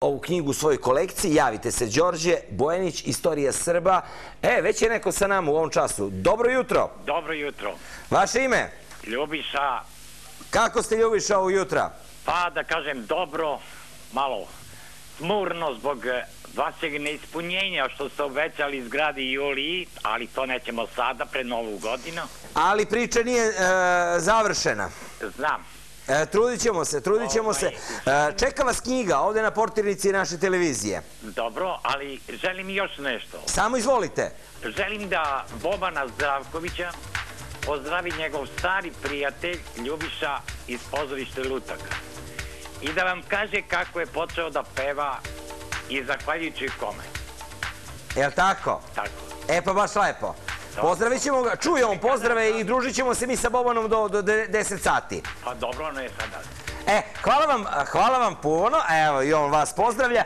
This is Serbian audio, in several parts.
ovu knjigu u svojoj kolekciji, javite se. Đorđe Bojanić, Istorija Srba. Već je neko sa nama u ovom času. Dobro jutro. Dobro jutro. Vaše ime? Ljubiša. Kako ste, Ljubiša, ovo jutra? Pa da kažem dobro, malo smurno zbog vašeg neispunjenja što ste obećali zgradi Juliji, ali to nećemo sada, pred Novu godinu. Ali priča nije završena. Znam. Trudit ćemo se. Čeka vas knjiga ovde na portirnici naše televizije. Dobro, ali želim još nešto. Samo izvolite. Želim da Bobana Zdravkovića pozdravi njegov stari prijatelj Ljubiša iz pozorišta Lutaka. I da vam kaže kako je počeo da peva i zahvaljujući kome. Jel' tako? Tako. Pa baš lepo. Pozdravit ćemo ga, čuje on pozdrave i družit ćemo se mi sa Bobanom do 10 sati. Pa dobro, ono je sada. Hvala vam puno, evo i on vas pozdravlja.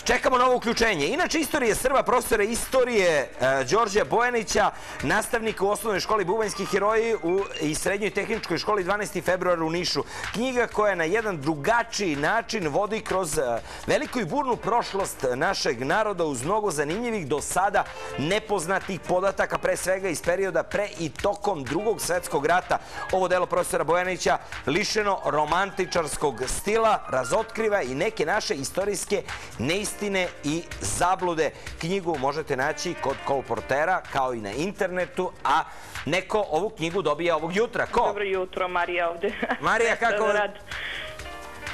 Čekamo novo uključenje. Inače, Istorije Srba, profesora istorije Đorđa Bojanića, nastavnika u osnovnoj školi Bubanjski heroji i srednjoj tehničkoj školi 12. februara u Nišu. Knjiga koja na jedan drugačiji način vodi kroz veliku i burnu prošlost našeg naroda uz mnogo zanimljivih do sada nepoznatih podataka, pre svega iz perioda pre i tokom Drugog svetskog rata. Ovo delo profesora Bojanića lišeno romantičarskog stila razotkriva i neke naše istorijske neistine i zablude. Knjigu možete naći kod kolportera kao i na internetu, a neko ovu knjigu dobija ovog jutra. Ko? Dobro jutro, Marija ovde. Marija,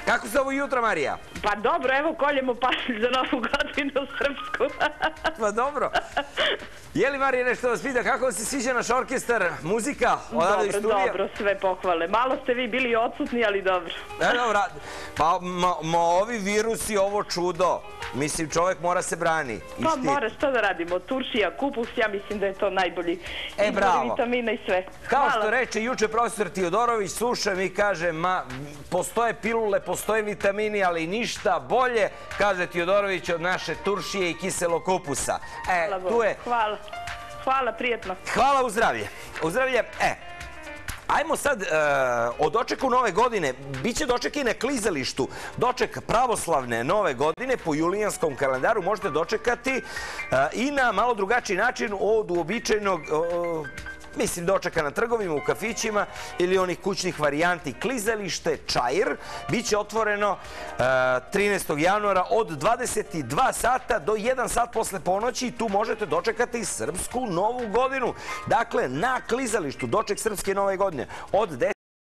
kako se ovo jutro, Marija? Pa dobro, evo koljemo pasulj za Novu godinu srpsku. Pa dobro. Je li, Marija, nešto vas pita, kako se sviđa naš orkestar, muzika? Dobro, sve pohvale. Malo ste vi bili odsutni, ali dobro. Dobro, pa ovi virusi, ovo čudo. Mislim, čovek mora se brani. Pa mora, što da radimo? Turšija, kupus, ja mislim da je to najbolji. Bravo. Vitamina i sve. Kao što reče juče profesor Tiodorović, slušam i kaže, postoje pilule, postoje vitamini, ali ništa bolje, kaže Tiodorović, od naše turšije i kiselog kupusa. Tu je. Hvala. Hvala, prijetno. Hvala, uzdravlje. Uzdravlje, ajmo sad o dočeku Nove godine. Biće doček i na klizalištu. Doček pravoslavne Nove godine po julijanskom kalendaru možete dočekati i na malo drugačiji način od uobičajenog, mislim, dočeka na trgovima, u kafićima ili onih kućnih varijanti. Klizalište Čair biće otvoreno 13. januara od 22 sata do 1 sat posle ponoći. Tu možete dočekati Srpsku Novu godinu. Dakle, na klizalištu doček Srpske Nove godine od 10